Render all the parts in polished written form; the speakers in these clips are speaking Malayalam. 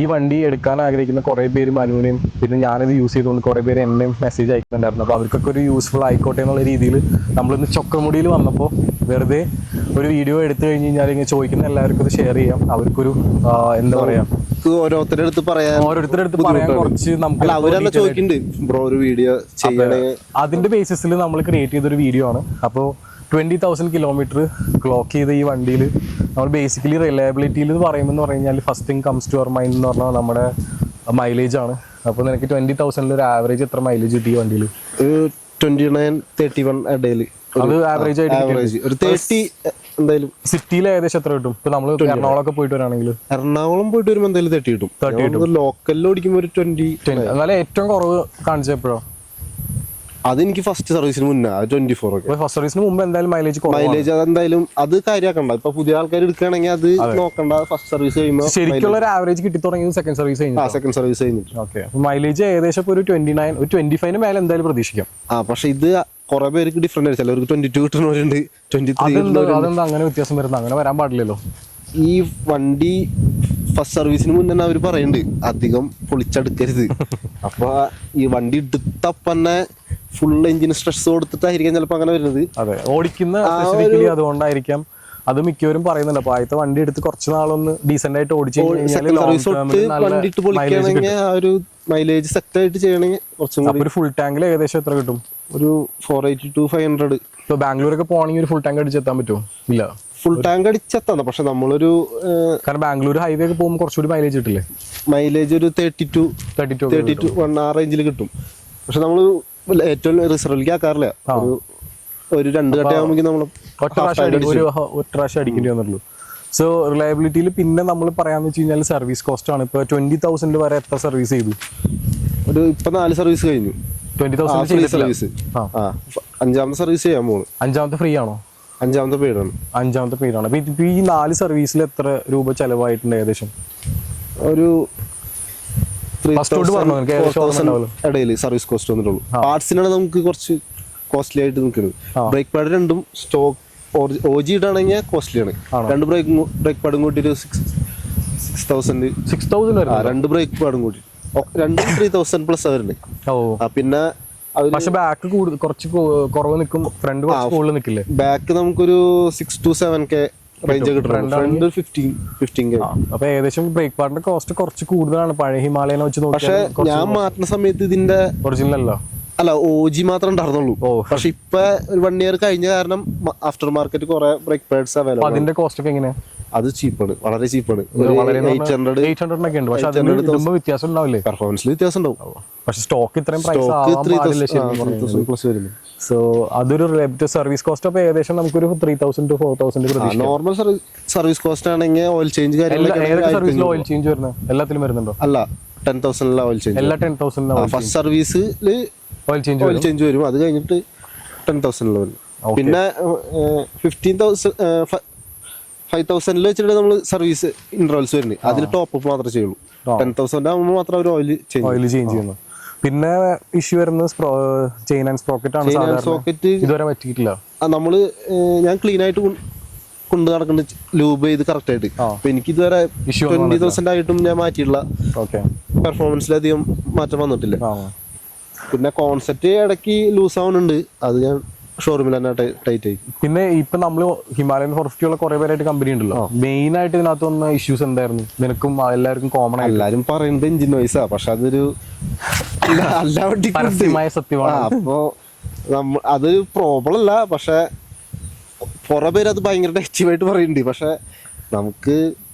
ഈ വണ്ടി എടുക്കാൻ ആഗ്രഹിക്കുന്ന കുറേ പേര് മനുവിനെയും പിന്നെ ഞാനിത് യൂസ് ചെയ്തുകൊണ്ട് കുറേ പേര് എന്നെയും മെസ്സേജ് അയക്കുന്നുണ്ടായിരുന്നു. അപ്പോൾ അവർക്കൊക്കെ ഒരു യൂസ്ഫുൾ ആയിക്കോട്ടെ എന്നുള്ള രീതിയിൽ നമ്മളിന്ന് ചൊക്കമുടിയിൽ വന്നപ്പോൾ വെറുതെ ഒരു വീഡിയോ എടുത്തു കഴിഞ്ഞ് കഴിഞ്ഞാൽ ഇങ്ങനെ ചോദിക്കുന്ന എല്ലാവർക്കും ഇത് ഷെയർ ചെയ്യാം. അവർക്കൊരു എന്താ പറയാ, ഓരോരുത്തരുടെ അടുത്ത് പറയാൻ കുറച്ച് നമുക്ക് ബ്രോ ഒരു വീഡിയോ അതിന്റെ ബേസിസിൽ നമ്മൾ ക്രിയേറ്റ് ചെയ്തൊരു വീഡിയോ ആണ്. അപ്പോൾ 20,000 കിലോമീറ്റർ ക്ലോക്ക് ചെയ്ത ഈ വണ്ടിയിൽ നമ്മൾ ബേസിക്കലി റിലയബിലിറ്റിയിൽ പറയുമ്പോൾ കഴിഞ്ഞാൽ first thing comes to our mind എന്ന് പറഞ്ഞാൽ നമ്മുടെ മൈലേജ് ആണ്. അപ്പോൾ നിനക്ക് 20,000 ഒരു ആവറേജ് എത്ര മൈലേജ് കിട്ടി ഈ വണ്ടിയിൽ? 29-31 ഇടയിൽ അത് ആവറേജ് ആയിട്ട് ഒരു 30 എന്തായാലും. സിറ്റിയിൽ ഏകദേശം എത്ര കിട്ടും? ഇപ്പൊ നമ്മൾ എറണാകുളം പോയിട്ട് വരാണെങ്കിൽ എറണാകുളം പോയിട്ട് വരുമ്പോൾ എന്തായാലും 30 കിട്ടും. ലോക്കലിൽ ഓടിക്കുമ്പോൾ ഒരു 20. എന്നാലും ഏറ്റവും കുറവ് കാണിച്ചപ്പോഴോ? അതെനിക്ക് ഫസ്റ്റ് സർവീസിന് മുന്നേ 24 ഒക്കെ. ഫസ്റ്റ് സർവീസിന് മുമ്പ് എന്തായാലും മൈലേജ് അതെന്തായാലും അത് കാര്യമാക്കണ്ട. ഇപ്പൊ പുതിയ ആൾക്കാർ എടുക്കുകയാണെങ്കിൽ അത് നോക്കണ്ട. ഫസ്റ്റ് സർവീസ് കഴിയുമ്പോൾ ശരിക്കുള്ള ഒരു ആവറേജ് കിട്ടി തുടങ്ങിയത് സെക്കൻഡ് സർവീസ് കഴിഞ്ഞിട്ട്. ഓക്കെ, മൈലേജ് ഏകദേശം ഒരു 29 ഒരു 25 മേലെ എന്തായാലും പ്രതീക്ഷിക്കാം. പക്ഷെ ഇത് കുറെ പേർക്ക് ഡിഫറെന്റ് ആയി. ചിലവർക്ക് 22 കിട്ടുന്നവരുണ്ട്, 23. അതെന്താ അങ്ങനെ വ്യത്യാസം വരുന്നത്? അങ്ങനെ വരാൻ പാടില്ലല്ലോ. ഈ വണ്ടി ഫസ്റ്റ് സർവീസിന് മുന്നേ അവർ പറയുന്നുണ്ട് അധികം പൊളിച്ചെടുക്കരുത്. അപ്പൊ ഈ വണ്ടി എടുത്തപ്പന്നെ ഫുൾ എഞ്ചിന് സ്ട്രെസ് കൊടുത്തിട്ടായിരിക്കാം ചിലപ്പോ അങ്ങനെ വരുന്നത്. അതെ, ഓടിക്കുന്ന അതുകൊണ്ടായിരിക്കാം. അത് മിക്കവരും പറയുന്നുണ്ട്. അപ്പൊ ആദ്യത്തെ വണ്ടി എടുത്ത് കുറച്ച് നാളൊന്ന് ഡീസെന്റ് ആയിട്ട് ഓടിച്ചു വണ്ടി ഇട്ട് പൊളിക്കുകയാണെങ്കിൽ ആ ഒരു മൈലേജ് സെറ്റ് ആയിട്ട് ചെയ്യണമെങ്കിൽ കുറച്ചും കൂടി. ഒരു ഫുൾ ടാങ്കിൽ ഏകദേശം എത്ര കിട്ടും? ഒരു 480-500. ഇപ്പൊ ബാംഗ്ലൂരൊക്കെ പോകണമെങ്കിൽ ഒരു ഫുൾ ടാങ്ക് അടിച്ചെത്താൻ പറ്റുമോ? ഇല്ല, ഫുൾ ടാങ്ക് അടിച്ചെത്താം. പക്ഷെ നമ്മളൊരു കാരണം ബാംഗ്ലൂർ ഹൈവേ ഒക്കെ പോകുമ്പോൾ കുറച്ചുകൂടി മൈലേജ് കിട്ടില്ലേ? മൈലേജ് ഒരു 32-1 ആ റേഞ്ചിൽ കിട്ടും. പക്ഷെ നമ്മള് ഏറ്റവും റിസർവിലേക്ക് ആക്കാറില്ല. ഒരു 2 കട്ടയാകുമ്പോൾ നമ്മൾ ഒറ്റ പ്രാവശ്യം അടിക്കേണ്ടി വന്നുള്ളൂ. സോ റിലയബിലിറ്റിയിൽ പിന്നെ നമ്മൾ പറയാന്ന് വെച്ച് കഴിഞ്ഞാൽ സർവീസ് കോസ്റ്റ് ആണ്. ഇപ്പൊ 20,000 വരെ എത്ര സർവീസ് ചെയ്തു? ഇപ്പൊ 4 സർവീസ് കഴിഞ്ഞു. 20,000 സർവീസ്. 5ാമത്തെ സർവീസ് ചെയ്യാൻ പോകുന്നു. 5ാമത്തെ ഫ്രീ ആണോ? 5ാമത്തെ പെയ്ഡാണ്. 5ാമത്തെ പെയ്ഡാണ്. അപ്പൊ ഈ 4 സർവീസിൽ എത്ര രൂപ ചെലവായിട്ടുണ്ട് ഏകദേശം? ഒരു ഇടയിൽ സർവീസ് കോസ്റ്റ് വന്നിട്ടുള്ളൂ. പാർട്സിനാണ് നമുക്ക് കുറച്ച് കോസ്റ്റ്ലി ആയിട്ട് നിൽക്കുന്നത്. ബ്രേക്ക് പാഡ് രണ്ടും സ്റ്റോക്ക് OG ഇടാണെങ്കിൽ കോസ്റ്റ്ലി ആണ്. 2 ബ്രേക്ക് പാഡും കൂട്ടി ഒരു 6,000. 2 ബ്രേക്ക് പാഡും കൂട്ടി 3,000 പ്ലസ് വരുന്നുണ്ട്. പിന്നെ ബാക്ക് കുറച്ച് കുറവ് നിൽക്കും, ഫ്രണ്ട് കൂടുതൽ നിൽക്കില്ലേ? ബാക്ക് നമുക്കൊരു 6 to 7K റേഞ്ച് കിട്ടും. 15K. അപ്പൊ ഏകദേശം ബ്രേക്ക് പാഡിന്റെ കോസ്റ്റ് കുറച്ച് കൂടുതലാണ് പഴയ ഹിമാലയനെ വെച്ച് നോക്കിയാൽ. പക്ഷെ ഞാൻ മാറ്റുന്ന സമയത്ത് ഇതിന്റെ ഒറിജിനൽ അല്ല OG മാത്രമേ ഉണ്ടായിരുന്നുള്ളൂ. പക്ഷെ ഇപ്പൊ ഒരു 1 ഇയർ കഴിഞ്ഞ കാരണം ആഫ്റ്റർ മാർക്കറ്റ് കുറെ ബ്രേക്ക് പാഡ്സ് അവൈലബിൾ. അതിന്റെ കോസ്റ്റ് ഒക്കെ എങ്ങനെയാ? അത് ചീപ്പാണ്, വളരെ ചീപ്പാണ്. 800 പക്ഷെ വ്യത്യാസം ഉണ്ടാവില്ലേ? പെർഫോമൻസിൽ വ്യത്യാസം ഉണ്ടാവും. പക്ഷെ സ്റ്റോക്ക് ഇത്രയും പ്രൈസ് വരുന്നു. സോ അതൊരു സർവീസ് കോസ്റ്റ് അപ്പൊ ഏകദേശം നമുക്കൊരു 3,000 to 4,000 നോർമൽ സർവീസ് കോസ്റ്റ് ആണെങ്കിൽ ഓയിൽ ചേഞ്ച് സർവീസിൽ ഓയിൽ ചേഞ്ച് വരുന്നത് എല്ലാത്തിലും വരുന്നുണ്ടോ? അല്ല, 10,000 ഓയിൽ ചേഞ്ച്. എല്ലാ 10,000 ഫസ്റ്റ് സർവീസിൽ ഓയിൽ ചേഞ്ച് വരും. അത് കഴിഞ്ഞിട്ട് 10,000 വരും. പിന്നെ 5,000 വെച്ചിട്ട് നമ്മൾ സർവീസ് ഇന്റർവൽസ് വരുന്നത്. അതിൽ ടോപ്പ് അപ്പ് മാത്രമേ ചെയ്യുള്ളൂ. 10,000 ആകുമ്പോൾ മാത്രം അവർ ഓയിൽ ചേഞ്ച് ചെയ്യുന്നു. പിന്നെ ഇഷ്യൂ വരുന്നത് ചെയിൻ ആൻഡ് സ്പ്രോക്കറ്റ് ആണ്. സോക്കറ്റ് ഇതുവരെ പറ്റിയിട്ടില്ല. ഞാൻ ക്ലീൻ ആയിട്ട് കൊണ്ട് നടക്കുന്ന ലൂബ് ചെയ്ത് കറക്റ്റ് ആയിട്ട്. അപ്പൊ എനിക്ക് ഇതുവരെ 20,000 ആയിട്ടും ഞാൻ മാറ്റിയിട്ടില്ല. പെർഫോമൻസിലധികം മാറ്റം വന്നിട്ടില്ല. പിന്നെ കോൺസെപ്റ്റ് ഇടയ്ക്ക് ലൂസ് ആവുന്നുണ്ട്. അത് ഞാൻ ഷോറൂമിൽ തന്നെ ടൈറ്റ് ആയി. പിന്നെ ഇപ്പൊ നമ്മള് ഹിമാലയൻ ഫോറസ്റ്റുള്ള കുറെ പേരായിട്ട് കമ്പനി ഉണ്ടല്ലോ. മെയിൻ ആയിട്ട് ഇതിനകത്ത് വന്ന ഇഷ്യൂസ് എന്തായിരുന്നു? നിനക്കും എല്ലാവർക്കും കോമൺ ആയി എല്ലാരും പറയുന്നത് എഞ്ചിൻ നോയ്സാ. പക്ഷെ അതൊരു പരസ്യമായ സത്യമാണ്. അപ്പൊ അത് പ്രോബ്ലം അല്ല. പക്ഷെ കുറെ പേര് അത് ഭയങ്കര നെഗറ്റീവായിട്ട് പറയുന്നുണ്ട്. പക്ഷെ നമുക്ക്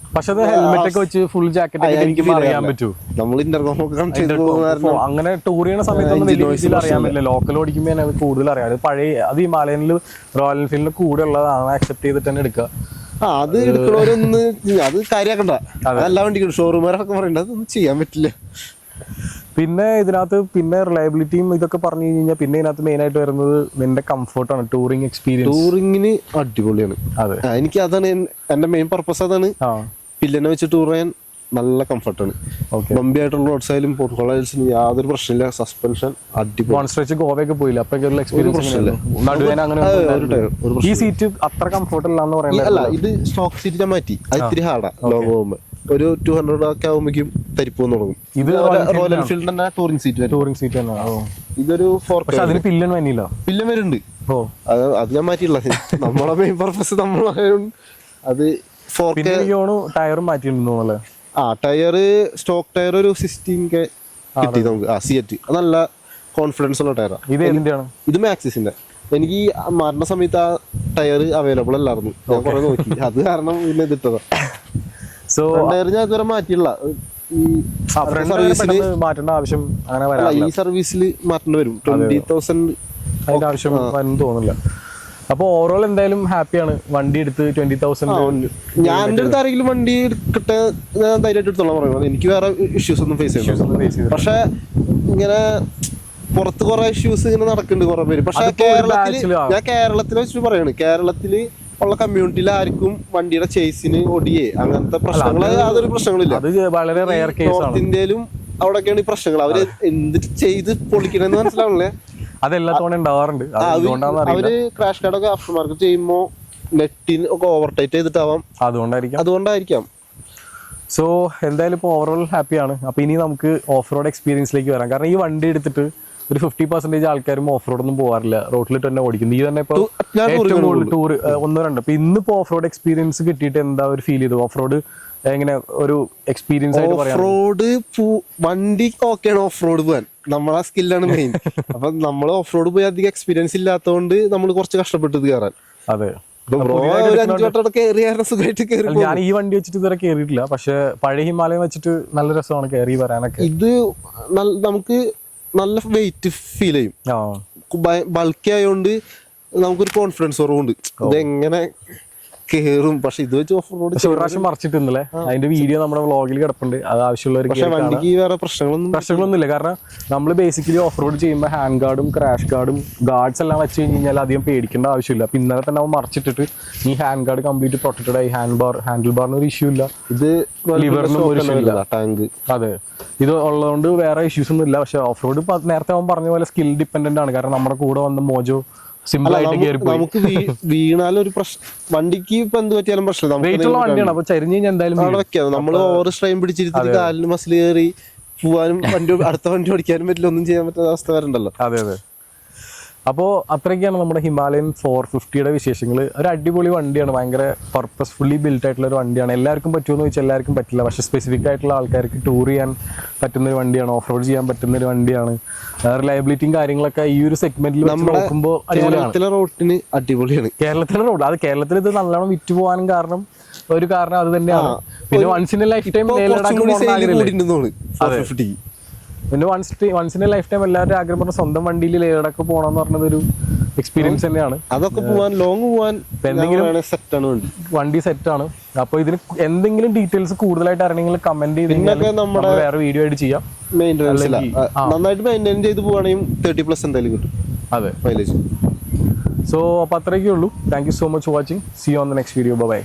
ഹെൽമെറ്റ് ഒക്കെ വെച്ച് ഫുൾ ജാക്കറ്റ് അറിയാൻ പറ്റൂ. നമ്മൾ അങ്ങനെ ടൂർ ചെയ്യുന്ന സമയത്ത് അറിയാൻ പറ്റില്ല. ലോക്കൽ ഓടിക്കുമ്പോൾ കൂടുതൽ അറിയാം. അത് ഈ ഹിമാലയനിൽ റോയൽ എൻഫീൽഡിന്റെ കൂടെ ഉള്ളതാണ്. അക്സെപ്റ്റ് ചെയ്തിട്ട് തന്നെ എടുക്കുക. അത് എടുക്കണവരൊന്ന് അത് കാര്യമാക്കണ്ട. അതെല്ലാം വണ്ടി ഷോറൂമുകാരൊക്കെ പറയണ്ട, അതൊന്നും ചെയ്യാൻ പറ്റില്ല. പിന്നെ ഇതിനകത്ത് പിന്നെ റിലയബിലിറ്റിയും ഇതൊക്കെ പറഞ്ഞു കഴിഞ്ഞാൽ പിന്നെ ഇതിനകത്ത് മെയിൻ ആയിട്ട് വരുന്നത് നിന്റെ കംഫർട്ടാണ്. ടൂറിംഗ് എക്സ്പീരിയൻസ് ടൂറിങ്ങിന് അടിപൊളിയാണ്. അതെ, എനിക്ക് അതാണ് എന്റെ മെയിൻ പർപ്പസ്. അതാണ് പില്ലിനെ വെച്ച് ടൂർ ചെയ്യാൻ നല്ല കംഫർട്ടാണ്. ബമ്പി ആയിട്ടുള്ള റോഡ് സൈഡിലും പോർട്ടുകോളേഴ്സിനും യാതൊരു പ്രശ്നമില്ല. സസ്പെൻഷൻ അടിപൊളി. ഗോവയൊക്കെ പോയില്ല, അപ്പൊ ഈ സീറ്റ് അത്ര കംഫർട്ട് അല്ല എന്ന് പറയുന്നത്. അല്ല, ഇത് സ്റ്റോക്ക് സീറ്റ് ഞാൻ മാറ്റി. അത് ഇത്തിരി ഹാർഡാ ലോങ് പോകുമ്പോ. ഒരു 200 ഒക്കെ ആകുമ്പോഴേക്കും തരിപ്പ് വന്ന് തുടങ്ങും. ഇത് റോയൽ എൻഫീൽഡ് തന്നെ ടൂറിംഗ് സീറ്റ് വരും. ടൂറിംഗ് സീറ്റ് തന്നെ. ഇതൊരു 4K. പക്ഷെ അതിന് പില്ലൻ വന്നില്ല. പില്ലൻ വരുന്നുണ്ട്. ഓ അത് ഞാൻ മാറ്റിയില്ല. നമ്മളെ മെയിൻ പർപ്പസ് അത് 4K. ടയറും മാറ്റിയിട്ടുണ്ടോ അല്ലേ? ടയർ സ്റ്റോക്ക് ടയർ ഒരു 16K കിട്ടി നമുക്ക്. സിയറ്റ് നല്ല കോൺഫിഡൻസ് ഉള്ള ടയറാണ്. ഇത് ഏതിന്റെയാണ്? ഇത് മാക്സിസിന്റെ. എനിക്ക് മാറുന്ന സമയത്ത് ആ ടയർ അവൈലബിൾ അല്ലായിരുന്നു. ഞാൻ കുറെ നോക്കി, അത് കാരണം പിന്നെ ഇതിട്ടതാ. സോ ടയർ ഞാൻ ഇതുവരെ മാറ്റിയില്ല. മാറ്റേണ്ട ആവശ്യം ഈ സർവീസിൽ മാറ്റേണ്ടി വരും. 20,000 അതിന്റെ ആവശ്യം തോന്നില്ല. അപ്പൊ ഓവറോൾ എന്തായാലും ഹാപ്പിയാണ് വണ്ടി എടുത്ത് 20,000. ഞാൻ എന്റെ അടുത്ത് ആരെങ്കിലും വണ്ടി എടുക്കട്ടെ ഞാൻ ധൈര്യമായിട്ട് എടുത്തോളാം പറയുന്നത്. എനിക്ക് വേറെ ഇഷ്യൂസ് ഒന്നും ഫേസ് ചെയ്യുന്നില്ല. പക്ഷെ ഇങ്ങനെ പുറത്ത് കുറെ ഇഷ്യൂസ് ഇങ്ങനെ നടക്കുന്നുണ്ട് കുറെ പേര്. പക്ഷെ ഞാൻ കേരളത്തിലെ വെച്ചിട്ട് പറയാണ്, കേരളത്തില് ഉള്ള കമ്മ്യൂണിറ്റിയിൽ ആർക്കും വണ്ടിയുടെ ചേസിന് ഒടിയേ അങ്ങനത്തെ പ്രശ്നങ്ങൾ യാതൊരു പ്രശ്നങ്ങളില്ല. അത് വളരെ റെയർ കേസ് ആണ്. നോർത്ത് ഇന്ത്യയിലും അവിടെയൊക്കെയാണ് ഈ പ്രശ്നങ്ങൾ. അവര് എന്ത് ചെയ്ത് പൊളിക്കണെന്ന് മനസ്സിലാവണല്ലേ. അതെല്ലാത്തോടെ ഉണ്ടാവാറുണ്ട്. അവര് ക്രാഷ് കാർഡൊക്കെ ആഫ്റ്റർ മാർക്കറ്റ് ചെയ്യുമ്പോ നെറ്റിന് ഒക്കെ ഓവർടൈറ്റ് ചെയ്തിട്ടാവാം. അതുകൊണ്ടായിരിക്കാം. സോ എന്തായാലും ഇപ്പോൾ ഓവറോൾ ഹാപ്പിയാണ്. അപ്പോൾ ഇനി നമുക്ക് ഓഫ് റോഡ് എക്സ്പീരിയൻസിലേക്ക് വരാം. കാരണം ഈ വണ്ടി എടുത്തിട്ട് ഒരു 50% ആൾക്കാരും ഓഫ് റോഡൊന്നും പോകാറില്ല, റോഡിലിട്ട് തന്നെ ഓടിക്കും. നീ തന്നെ ഇപ്പോൾ ഏറ്റവും കൂടുതൽ ടൂർ 1-2. അപ്പോൾ ഇന്നിപ്പോൾ ഓഫ് റോഡ് എക്സ്പീരിയൻസ് കിട്ടിയിട്ട് എന്താ ഒരു ഫീൽ ചെയ്തു? ഓഫ് റോഡ് എങ്ങനെ ഒരു എക്സ്പീരിയൻസ് ആയിട്ട് പറയാം? ഓഫ് റോഡ് വണ്ടി ഓക്കെയാണ് ഓഫ് റോഡ് പോകാൻ. നമ്മളെ സ്കില്ലാണ് മെയിൻ. അപ്പൊ നമ്മൾ ഓഫ് റോഡ് പോയി അധികം എക്സ്പീരിയൻസ് ഇല്ലാത്തതുകൊണ്ട് നമ്മൾ കുറച്ച് കഷ്ടപ്പെട്ടത് കയറാൻ. അതെ, ഞാൻ ഈ വണ്ടി വെച്ചിട്ട് ഇതുവരെ കയറിയിട്ടില്ല. പക്ഷെ പഴയ ഹിമാലയം വെച്ചിട്ട് നല്ല രസമാണ് കയറി വരാനൊക്കെ. ഇത് നമുക്ക് നല്ല വെയിറ്റ് ഫീൽ ചെയ്യും. ബൾക്കി ആയതുകൊണ്ട് നമുക്കൊരു കോൺഫിഡൻസ് കുറവുണ്ട്. ഇതെങ്ങനെ കേറും. പക്ഷെ ഇത് വെച്ച് ഓഫ് റോഡ് ഒരു പ്രാവശ്യം മറിച്ചിട്ടുണ്ടല്ലേ? അതിന്റെ വീഡിയോ നമ്മുടെ വ്ളോഗിൽ കിടപ്പുണ്ട്. അത് ആവശ്യമുള്ളവർക്ക്. വണ്ടിക്ക് വേറെ പ്രശ്നങ്ങളൊന്നും ഇല്ല. കാരണം നമ്മൾ ബേസിക്കലി ഓഫ് റോഡ് ചെയ്യുമ്പോൾ ഹാൻഡ് ഗാർഡും ക്രാഷ് ഗാർഡും ഗാർഡ്സ് എല്ലാം വെച്ച് കഴിഞ്ഞാൽ അധികം പേടിക്കേണ്ട ആവശ്യമില്ല. അപ്പൊ ഇന്നലെ തന്നെ അവൻ മറിച്ചിട്ടിട്ട് ഈ ഹാൻഡ് ഗാർഡ് കംപ്ലീറ്റ് പ്രൊട്ടക്റ്റഡ് ആയി. ഹാൻഡിൽ ബാറിന് ഒരു ഇഷ്യൂ ഇല്ല. ഇത് ലിവറിനും ഒരു ഇഷ്യൂ ഇല്ല. ടാങ്ക് അതെ, ഇത് ഉള്ളതുകൊണ്ട് വേറെ ഇഷ്യൂസ് ഒന്നും ഇല്ല. പക്ഷെ ഓഫ് റോഡ് നേരത്തെ അവൻ പറഞ്ഞ പോലെ സ്കിൽ ഡിപ്പെൻഡന്റ് ആണ്. കാരണം നമ്മുടെ കൂടെ വന്ന മോജോ സിമ്പിൾ ആയിട്ട് നമുക്ക് വീണാലും ഒരു പ്രശ്നം. വണ്ടിക്ക് ഇപ്പൊ എന്ത് പറ്റിയാലും പ്രശ്നം. വണ്ടിയാണ്. അപ്പൊ ചരിഞ്ഞ് കഴിഞ്ഞാൽ എന്തായാലും വെക്കാം. നമ്മൾ ഓവർ സ്ട്രെയിൻ പിടിച്ചിരുത്തി കാലിന് മസിൽ കയറി പോവാനും അടുത്ത വണ്ടി ഓടിക്കാനും പറ്റില്ല, ഒന്നും ചെയ്യാൻ പറ്റാത്ത അവസ്ഥ വരണ്ടല്ലോ. അതെ. അപ്പോൾ അത്രയൊക്കെയാണ് നമ്മുടെ ഹിമാലയൻ 450യുടെ വിശേഷങ്ങൾ. ഒരു അടിപൊളി വണ്ടിയാണ്. ഭയങ്കര പർപ്പസ്ഫുള്ളി ബിൽറ്റ് ആയിട്ടുള്ള ഒരു വണ്ടിയാണ്. എല്ലാവർക്കും പറ്റുമെന്ന് ചോദിച്ചാൽ എല്ലാവർക്കും പറ്റില്ല. പക്ഷേ സ്പെസിഫിക് ആയിട്ടുള്ള ആൾക്കാർക്ക് ടൂർ ചെയ്യാൻ പറ്റുന്ന ഒരു വണ്ടിയാണ്, ഓഫ് റോഡ് ചെയ്യാൻ പറ്റുന്ന ഒരു വണ്ടിയാണ്. റിലയബിലിറ്റിയും കാര്യങ്ങളൊക്കെ ഈ ഒരു സെഗ്മെന്റിൽ നോക്കുമ്പോൾ റോഡിന് അടിപൊളിയാണ്. കേരളത്തിലെ റോഡ് അത് കേരളത്തിൽ ഇത് നല്ലോണം വിറ്റ് പോകാനും കാരണം അത് തന്നെയാണ്. പിന്നെ once in a lifetime പിന്നെ once in a lifetime എല്ലാവരും ആഗ്രഹം പറഞ്ഞ സ്വന്തം വണ്ടിയിൽ ലേഡൊക്കെ പോകണമെന്ന് പറഞ്ഞത് ഒരു എക്സ്പീരിയൻസ് തന്നെയാണ്. അതൊക്കെ പോവാൻ ലോങ് പോവാൻ എന്തെങ്കിലും വണ്ടി സെറ്റാണ്. അപ്പോൾ ഇതിന് എന്തെങ്കിലും ഡീറ്റെയിൽസ് കൂടുതലായിട്ട് അറിയണമെങ്കിൽ കമന്റ് ചെയ്ത് നമ്മൾ വേറെ വീഡിയോ ആയിട്ട് ചെയ്യാം. നന്നായിട്ട് മെയിൻറ്റെയിൻ ചെയ്ത് പോവാണെങ്കിൽ 30+ എന്തായാലും കിട്ടും. അതെ, മൈലേജ്. സോ അപ്പോൾ അത്രയൊക്കെ ഉള്ളൂ. Thank you so much for watching. See you on the next video. By.